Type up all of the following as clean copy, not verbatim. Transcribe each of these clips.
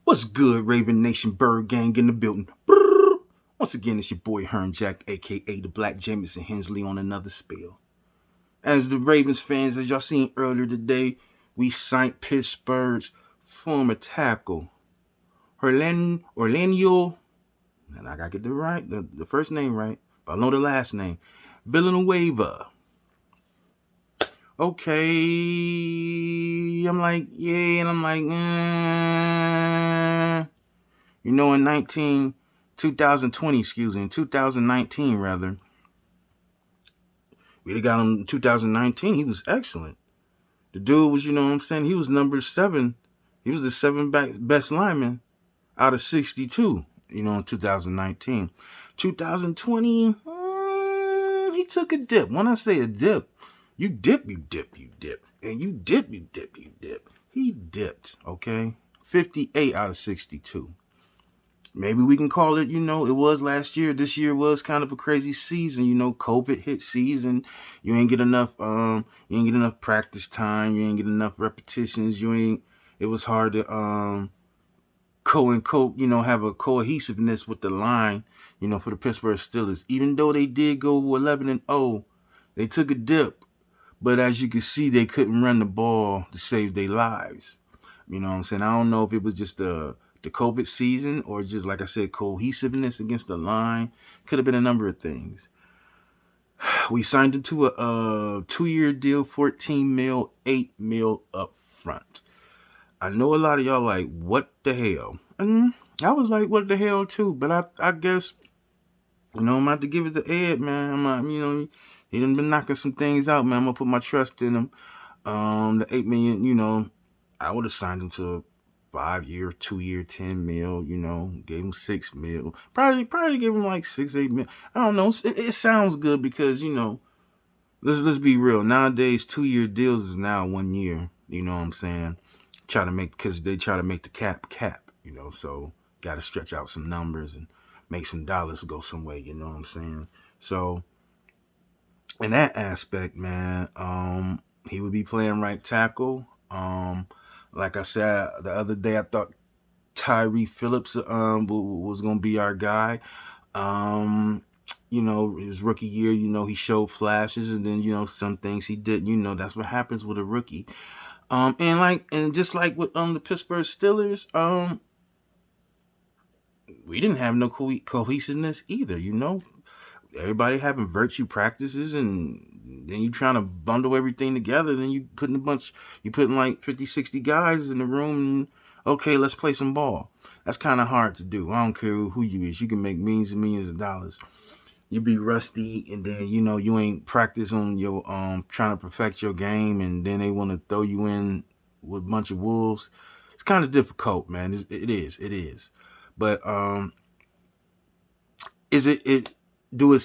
What's good, Raven Nation Bird Gang in the building? Brrr. Once again, it's your boy Hearn Jack, aka the Black Jameson Hensley, on another spill. As the Ravens fans, as y'all seen earlier today, we signed Pittsburgh's former tackle, Orlando, and I gotta get the first name right, but I know the last name, Villanueva. Okay, I'm like, yeah, and I'm like, in 2020, in 2019 rather, we got him in 2019. He was excellent. The dude was, he was number 7. He was the 7th best lineman out of 62, in 2019. 2020, he took a dip. When I say a dip, you dip. And you dip. He dipped, okay? 58 out of 62. Maybe we can call it, it was last year. This year was kind of a crazy season. COVID hit season. You ain't get enough practice time. You ain't get enough repetitions. It was hard to have a cohesiveness with the line, for the Pittsburgh Steelers. Even though they did go 11-0, they took a dip. But as you can see, they couldn't run the ball to save their lives. You know what I'm saying? I don't know if it was just the COVID season or just, like I said, cohesiveness against the line. Could have been a number of things. We signed him to a 2-year deal, 14 mil, 8 mil up front. I know a lot of y'all like, what the hell? And I was like, what the hell too? But I guess, I'm about to give it to Ed, man. He done been knocking some things out, man. I'm going to put my trust in him. The 8 million, I would have signed him to a 5-year, 2-year, 10 mil, gave him 6 mil. Probably gave him like 6, 8 mil. I don't know. It sounds good because, let's be real. Nowadays, 2-year deals is now 1 year. You know what I'm saying? Because they try to make the cap, so got to stretch out some numbers and make some dollars go some way. You know what I'm saying? So in that aspect, man, he would be playing right tackle. Like I said the other day, I thought Tyree Phillips was gonna be our guy. His rookie year, he showed flashes, and then some things he didn't. That's what happens with a rookie. And just like with the Pittsburgh Steelers, we didn't have no cohesiveness either. Everybody having virtue practices, and then you trying to bundle everything together. Then you putting like 50, 60 guys in the room. And, okay, let's play some ball. That's kind of hard to do. I don't care who you is. You can make millions and millions of dollars. You be rusty, and then you ain't practice on your trying to perfect your game, and then they want to throw you in with a bunch of wolves. It's kind of difficult, man. It is. But is it do it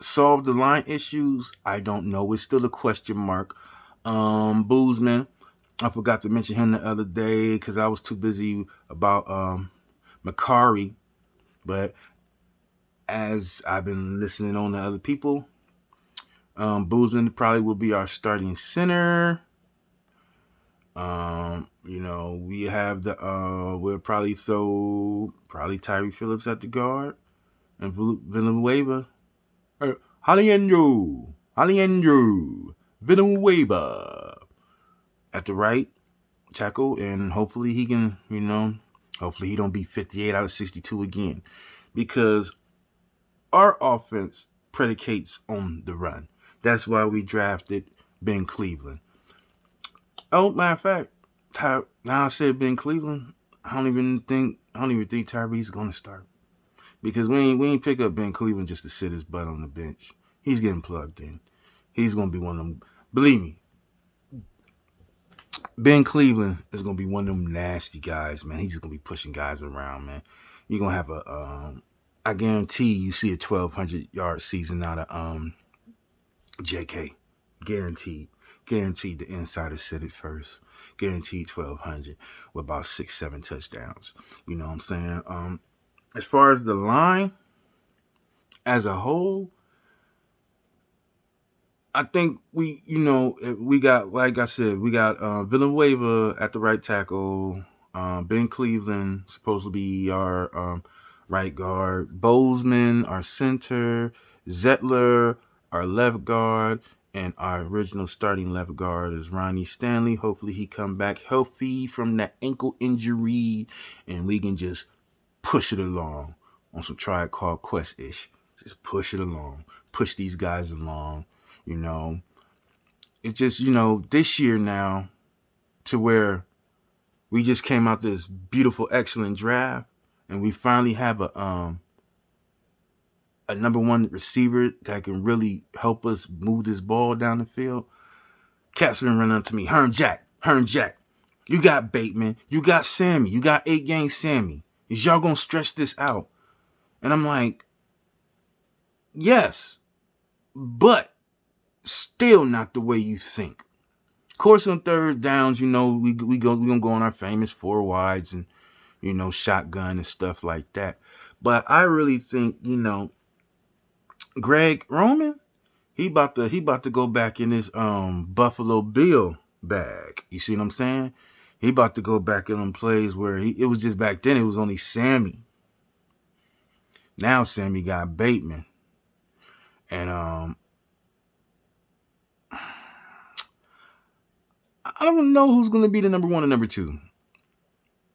solve the line issues? I don't know. It's still a question mark. Boozman, I forgot to mention him the other day because I was too busy about Makari. But as I've been listening on to other people, Boozman probably will be our starting center. We have we'll probably throw Tyree Phillips at the guard and Villanueva. Alejandro Villanueva at the right tackle, and hopefully he can, hopefully he don't be 58 out of 62 again, because our offense predicates on the run. That's why we drafted Ben Cleveland. Oh, matter of fact, now I said Ben Cleveland, I don't even think Tyree's gonna start. Because we ain't pick up Ben Cleveland just to sit his butt on the bench. He's getting plugged in. He's gonna be one of them. Believe me, Ben Cleveland is gonna be one of them nasty guys, man. He's just gonna be pushing guys around, man. You're gonna have I guarantee you see a 1,200-yard season out of JK. Guaranteed. Guaranteed. The insider said it first. Guaranteed 1,200 with about 6, 7 touchdowns. You know what I'm saying? As far as the line as a whole, I think we got, like I said, we got Villanueva at the right tackle. Ben Cleveland supposed to be our right guard. Bozeman, our center. Zettler, our left guard. And our original starting left guard is Ronnie Stanley. Hopefully he come back healthy from that ankle injury, and we can just push it along on some Tribe Called Quest-ish. Just push it along. Push these guys along, you know. It just, this year now, to where we just came out this beautiful, excellent draft, and we finally have a number one receiver that can really help us move this ball down the field. Cat's been running up to me. Hearn Jack. You got Bateman. You got Sammy. You got 8-game Sammy. Is y'all going to stretch this out? And I'm like, yes, but still not the way you think. Of course, on third downs, we gonna go on our famous 4 wides and, shotgun and stuff like that. But I really think, Greg Roman, he about to go back in his Buffalo Bill bag. You see what I'm saying? He about to go back in them plays where it was just back then it was only Sammy. Now Sammy got Bateman. And I don't know who's going to be the number 1 and number 2.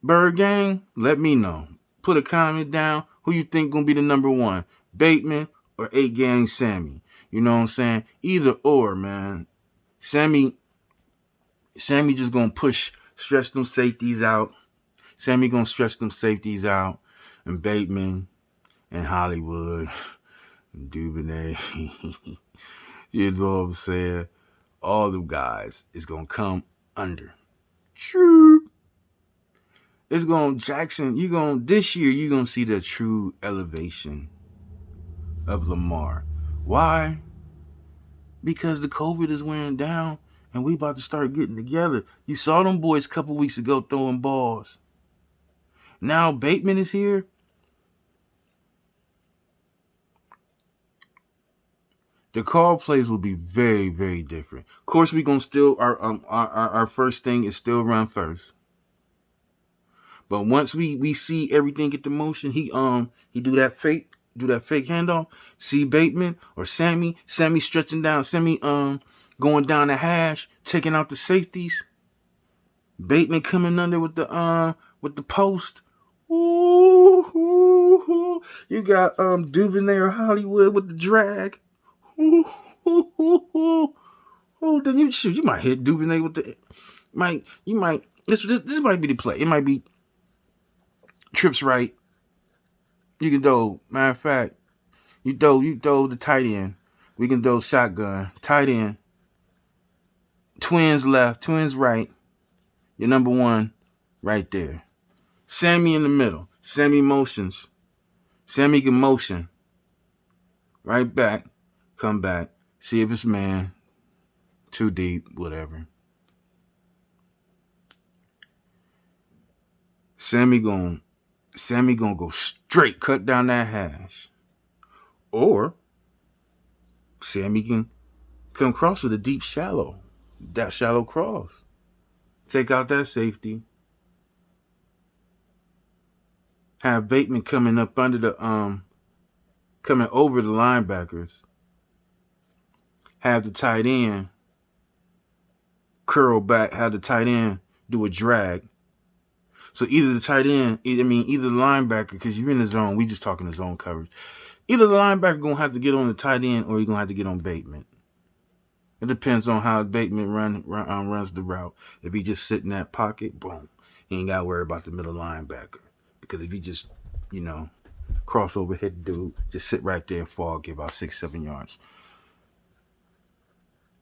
Bird Gang, let me know. Put a comment down. Who you think going to be the number 1? Bateman or 8-gang Sammy? You know what I'm saying? Either or, man. Sammy just going to stretch them safeties out. Sammy going to stretch them safeties out. And Bateman and Hollywood and Duvernay. You know what I'm saying? All them guys is going to come under. True. It's going to, Jackson, this year, you're going to see the true elevation of Lamar. Why? Because the COVID is wearing down and we about to start getting together. You saw them boys a couple weeks ago throwing balls. Now Bateman is here. The call plays will be very, very different. Of course, we're gonna still our first thing is still run first. But once we see everything get the motion, he do that fake handoff. See Bateman or Sammy stretching down, Sammy going down the hash, taking out the safeties. Bateman coming under with the post. Ooh. You got Duvernay or Hollywood with the drag. Ooh. Then you might hit Duvernay with the this might be the play. It might be trips right. You can throw, matter of fact, you throw the tight end. We can throw shotgun, tight end, twins left, twins right. Your number 1 right there. Sammy in the middle. Sammy motions. Sammy can motion. Right back. Come back. See if it's man. Too deep. Whatever. Sammy gonna go straight. Cut down that hash. Or Sammy can come cross with a deep shallow. That shallow cross. Take out that safety. Have Bateman coming up under the coming over the linebackers. Have the tight end curl back, have the tight end do a drag. So either the tight end, either the linebacker, because you're in the zone, we just talking the zone coverage. Either the linebacker going to have to get on the tight end or you're going to have to get on Bateman. It depends on how Bateman runs the route. If he just sit in that pocket, boom, he ain't got to worry about the middle linebacker. Because if he just, crossover hit the dude, just sit right there and fall, get about 6-7 yards.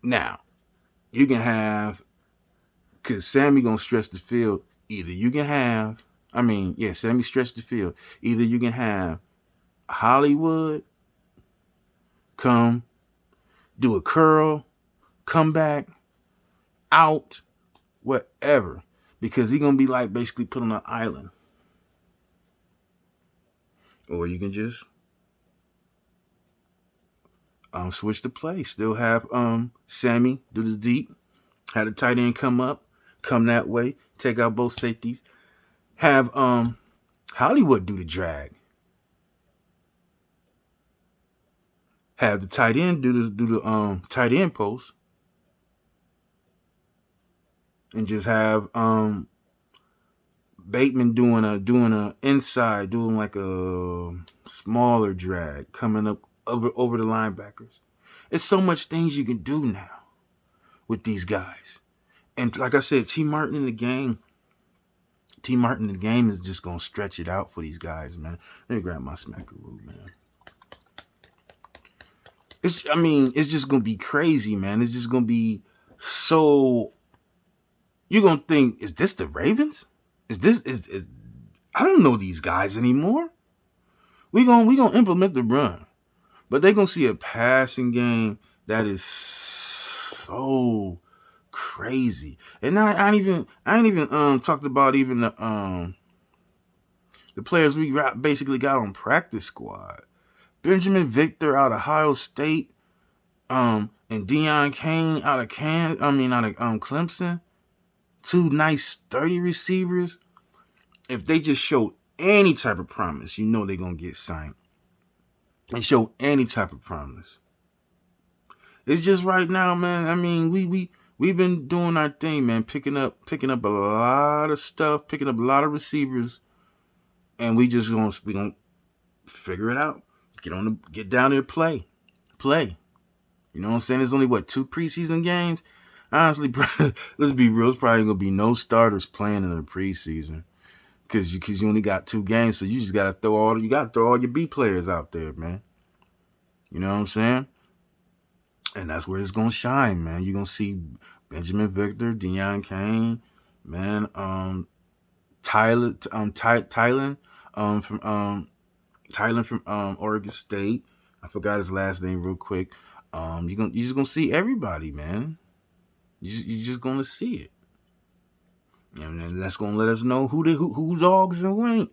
Now, you can have, because Sammy going to stretch the field, Sammy stretched the field. Either you can have Hollywood come, do a curl, come back, out, whatever. Because he's going to be like basically put on an island. Or you can just switch the play. Still have Sammy do the deep. Have the tight end come up, come that way, take out both safeties. Have Hollywood do the drag. Have the tight end do the tight end post, and just have Bateman doing a inside, doing like a smaller drag coming up over the linebackers. It's so much things you can do now with these guys. And like I said, T Martin in the game. T Martin in the game is just gonna stretch it out for these guys, man. Let me grab my smackaroo, man. It's just gonna be crazy, man. It's just gonna be so. You're gonna think, is this the Ravens? Is I don't know these guys anymore. We gonna implement the run, but they gonna see a passing game that is so crazy. And I ain't even talked about even the players we basically got on practice squad. Benjamin Victor out of Ohio State, and Deion Kane out of Clemson. Two nice sturdy receivers. If they just show any type of promise, you know they're gonna get signed. They show any type of promise. It's just right now, man. I mean, we've been doing our thing, man, picking up a lot of stuff, picking up a lot of receivers, and we gonna figure it out. Get down there, play. You know what I'm saying? There's only 2 preseason games. Honestly, let's be real. It's probably gonna be no starters playing in the preseason because you only got 2 games, so you just gotta throw all your B players out there, man. You know what I'm saying? And that's where it's gonna shine, man. You're gonna see Benjamin Victor, Deion Kane, man, Tylen from Oregon State. I forgot his last name real quick. You're just gonna see everybody, man. You're just gonna see it, and then that's gonna let us know who dogs and who ain't.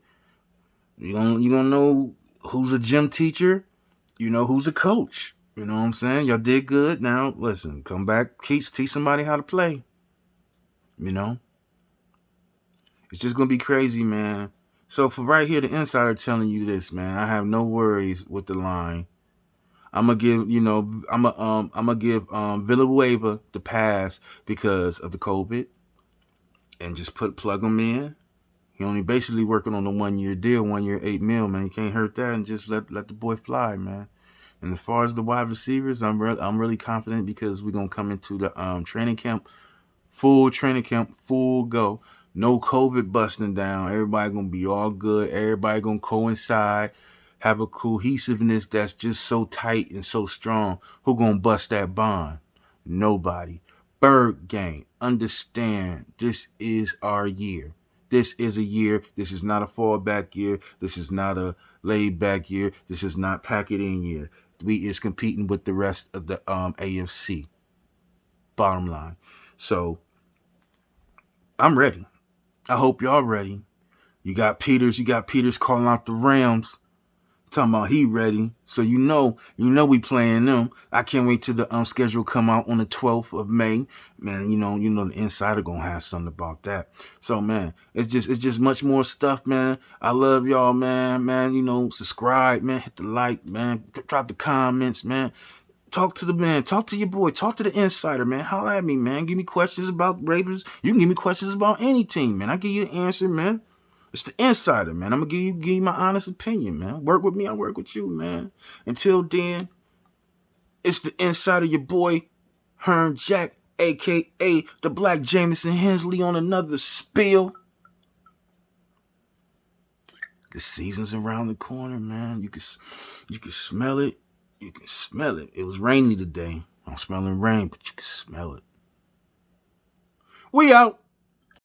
You gonna know who's a gym teacher. You know who's a coach. You know what I'm saying? Y'all did good. Now listen, come back, teach somebody how to play. You know, it's just gonna be crazy, man. So for right here, the insider telling you this, man. I have no worries with the line. I'm gonna give Villanueva the pass because of the COVID, and just plug him in. He only basically working on a 1-year deal, 1 year, $8 million, man. You can't hurt that, and just let the boy fly, man. And as far as the wide receivers, I'm really confident because we're gonna come into the training camp, full go. No COVID busting down. Everybody gonna be all good. Everybody gonna coincide. Have a cohesiveness that's just so tight and so strong. Who gonna bust that bond? Nobody. Bird gang, understand this is our year. This is a year. This is not a fallback year. This is not a laid back year. This is not pack it in year. We is competing with the rest of the AFC. Bottom line. So I'm ready. I hope y'all ready. You got Peters calling out the Rams. Talking about he ready. So you know we playing them. I can't wait till the schedule come out on the 12th of May. Man, you know the insider gonna have something about that. So man, it's just much more stuff, man. I love y'all, man. Man, subscribe, man, hit the like, man, drop the comments, man. Talk to the man. Talk to your boy. Talk to the insider, man. Holla at me, man. Give me questions about Ravens. You can give me questions about any team, man. I give you an answer, man. It's the insider, man. I'm gonna give you my honest opinion, man. Work with me, I work with you, man. Until then, it's the insider, your boy, Hearn Jack, aka the Black Jameson Hensley, on another spill. The season's around the corner, man. You can smell it. You can smell it. It was rainy today. I'm smelling rain, but you can smell it. We out.